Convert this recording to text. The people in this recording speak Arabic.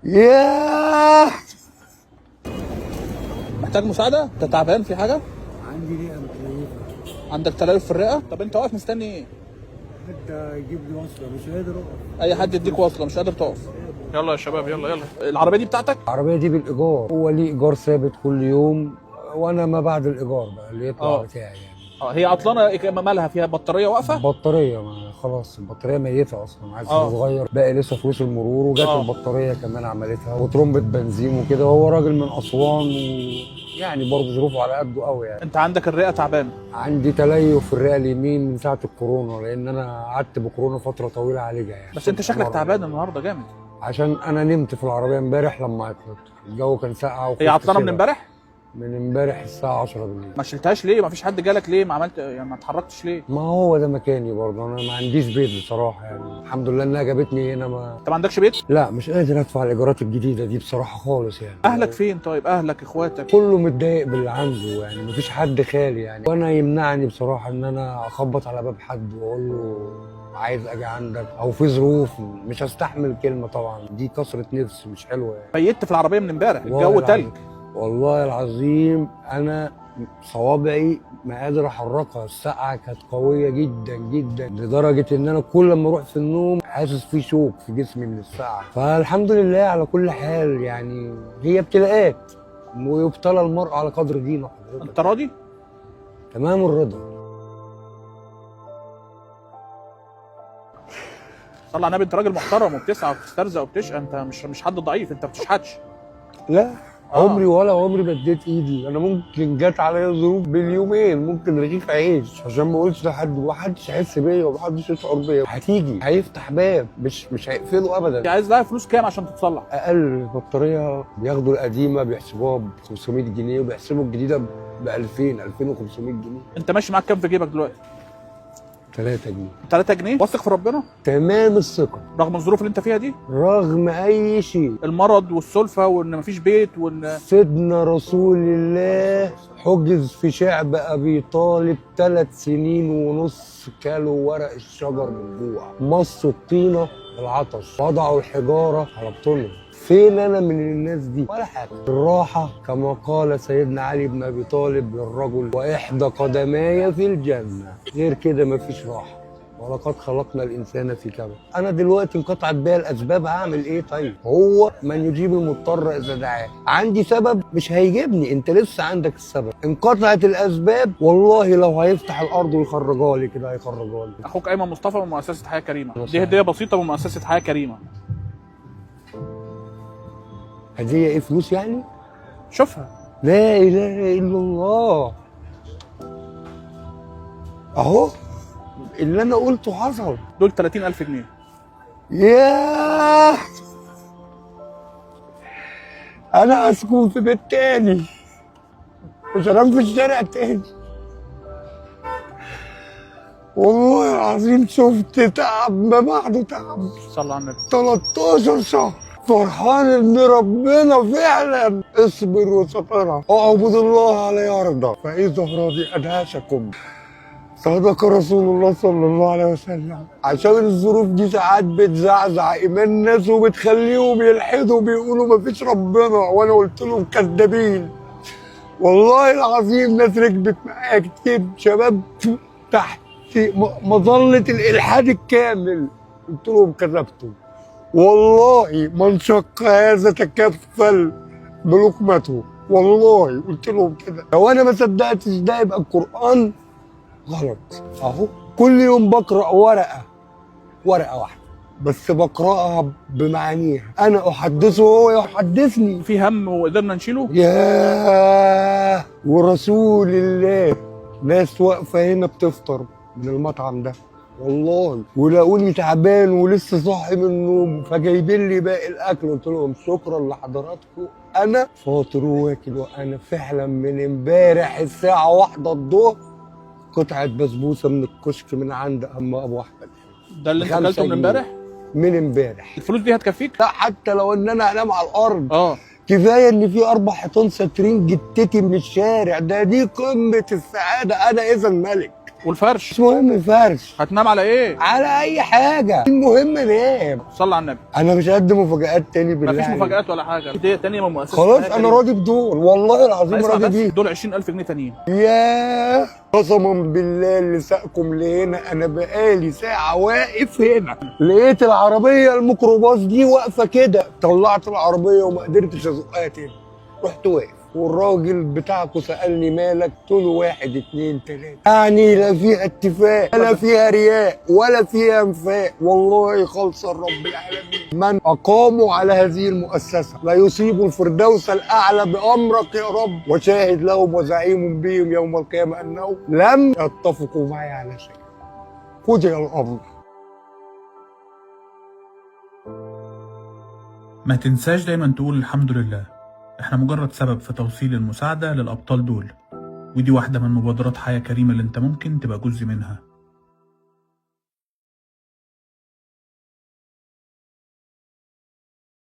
ياه. محتاج مساعدة؟ انت تعبان في حاجة؟ عندي رئه متليفه. عندك تليف في الرئة؟ طب انت واقف مستني ايه؟ حد يجيب لي وصله، مش قادر اقف. اي حد يديك وصلة مش قادر تقف. يلا يا شباب يلا يلا. العربية دي بتاعتك؟ العربيه دي بالايجار، هو ليه ايجار ثابت كل يوم، وانا ما بعد الايجار بقى اللي يطلع بتاعي يعني. هي عطلانة مالها؟ فيها بطارية واقفة؟ بطاريه خلاص، البطاريه ميته اصلا، عايز تتغير، باقي لسه فلوس المرور، وجات البطاريه كمان عملتها، وترمبه بنزين وكده. هو راجل من اسوان ويعني برضه ظروفه على قده قوي يعني. انت عندك الرئة تعبانة؟ عندي تليف في الرئه اليمين من ساعه الكورونا، لان انا قعدت بكورونا فتره طويله عالجها يعني. بس انت شكلك تعبان النهارده جامد. عشان انا نمت في العربيه امبارح لما عطلت، الجو كان ساقع. هي عطلانه من امبارح؟ من امبارح الساعه 10 بالليل. ما شلتهاش ليه؟ ما فيش حد جالك ليه؟ ما عملت يعني ما اتحركتش ليه؟ ما هو ده مكاني برضه، انا ما عنديش بيت بصراحه يعني. الحمد لله انها جابتني هنا. انت ما عندكش بيت؟ لا مش قادر ادفع الايجارات الجديده دي بصراحه خالص يعني. اهلك فين طيب؟ اهلك اخواتك؟ كله متضايق باللي عنده يعني، مفيش حد خالي يعني. وانا يمنعني بصراحه ان انا اخبط على باب حد واقول له عايز اجي عندك، او في ظروف مش هستحمل كلمه. طبعا دي كسره نفس مش حلوه يعني. بيت في العربيه من امبارح، الجو تلج. والله العظيم انا صوابعي ما قادر احركها، السقعه كانت قويه جدا جدا، لدرجه ان انا كل ما اروح في النوم حاسس في شوك في جسمي من السقعه. فالحمد لله على كل حال يعني، هي ابتلاءات ويبتلى المرء على قدر دينه. انت راضي؟ تمام الرضا. صلى على النبي، انت راجل محترم وبتسعى وبتسترزق وبتشقى، انت مش حد ضعيف، انت ما بتشحتش. لا عمري ولا عمري مديت ايدي. انا ممكن جت عليا ظروف باليومين، ممكن رغيف عيش، عشان ما اقولش لحد ومحدش يحس بيا ومحدش يشعر بيا. هتيجي هيفتح باب، مش هيقفله ابدا. عايز لها فلوس كام عشان تتصلح؟ اقل بطاريه بياخدوا القديمه بيحسبوها ب 500 جنيه، وبيحسبوا الجديده ب 2500 جنيه. انت ماشي معاك كام في جيبك دلوقتي؟ 3 جنيه. 3 جنيه؟ واثق في ربنا؟ تمام الثقه. رغم الظروف اللي انت فيها دي؟ رغم اي شيء، المرض والسلفه وان مفيش بيت سيدنا رسول الله حجز في شعب ابي طالب 3 سنين ونص، كلوا ورق الشجر بالجوع، مصوا الطينه بالعطش، وضعوا الحجاره على بطونهم. فين انا من الناس دي؟ ولا حاجه. الراحه كما قال سيدنا علي بن ابي طالب للرجل: واحدى قدماي في الجنه. غير كده مفيش راحه. ولقد خلقنا الانسان في كبد. انا دلوقتي انقطعت بيا الاسباب، هعمل ايه طيب؟ هو من يجيب المضطر اذا دعاه. عندي سبب مش هيجيبني، انت لسه عندك السبب. انقطعت الاسباب، والله لو هيفتح الارض ويخرجها لي كده هيخرجها لي. اخوك ايمن مصطفى من مؤسسه حياه كريمه، دي هديه بسيطه من مؤسسه حياه كريمه. هديه ايه؟ فلوس يعني؟ شوفها. لا اله الا الله. اهو اللي انا قلته حصل. دول 30,000 جنيه. ياه. انا هسكن في بيت تاني، مش هنام في الشارع تاني. والله العظيم شفت تعب ما بعده تعب. صلى على النبي. 13 شهر فرحان ان ربنا فعلا. اصبر وصبرا واعبد الله على يرضى، فاذا راضي ادهشكم. صدق رسول الله صلى الله عليه وسلم. عشان الظروف دي ساعات بتزعزع ايمان الناس وبتخليهم يلحدوا بيقولوا مفيش ربنا، وانا قلت لهم كذابين. والله العظيم ناس ركبت معايا كتير شباب تحت مظله الالحاد الكامل، قلت لهم كذبتوا. والله من شق هذا تكفل بلقمته، والله قلت لهم كده. لو انا ما صدقتش ده يبقى القرآن غلط. اهو كل يوم بقرأ ورقة واحدة بس، بقرأها بمعانيها. انا احدثه وهو يحدثني. في هم وقدرنا نشيله. ياه. ورسول الله ناس واقفة هنا بتفطر من المطعم ده والله، ولاقوني تعبان ولسه صاحي من النوم، فجايبين لي باقي الاكل. قلت لهم شكرا لحضراتكم، انا فاطر واكل. وانا فعلا من امبارح الساعه 1 الظهر قطعه بسبوسه من الكشك من عند ابو احمد. ده اللي انت اكلته من امبارح؟ من امبارح. الفلوس دي هتكفيك؟ لا، حتى لو ان انا انام على الارض. كفايه ان في 4 حيطان ساترين جتتي من الشارع ده. دي قمه السعاده. انا اذا ملك. والفرش مش مهم الفرش، هتنام على ايه؟ على اي حاجه، المهم نام. صلي على النبي. انا مش قد مفاجآت تاني بالله مفيش عليك. مفاجآت ولا حاجه، دي تانية من مؤسسه خلاص حياة انا كريمة. راضي بدول، والله العظيم اسمع راضي بس، بيه. دول 20,000 جنيه تانيين. ياه قسما بالله اللي ساقكم لهنا، انا بقالي ساعة واقف هنا، لقيت العربية الميكروباص دي واقفة كده، طلعت العربية وما قدرتش ازقها تاني، رحت واقف والراجل بتاعكم سألني مالك، قلت له 1 2 3. يعني لا فيها اتفاق ولا فيها رياء ولا فيها انفاق، والله خالصة رب العالمين. من أقاموا على هذه المؤسسة لا يصيب الفردوس الأعلى بأمرك يا رب، وشاهد لهم وزعيم بهم يوم القيامة أنهم لم يتفقوا معي على شيء. قضي الأمر. ما تنساش دايما تقول الحمد لله، احنا مجرد سبب في توصيل المساعدة للأبطال دول، ودي واحدة من مبادرات حياة كريمة اللي انت ممكن تبقى جزء منها.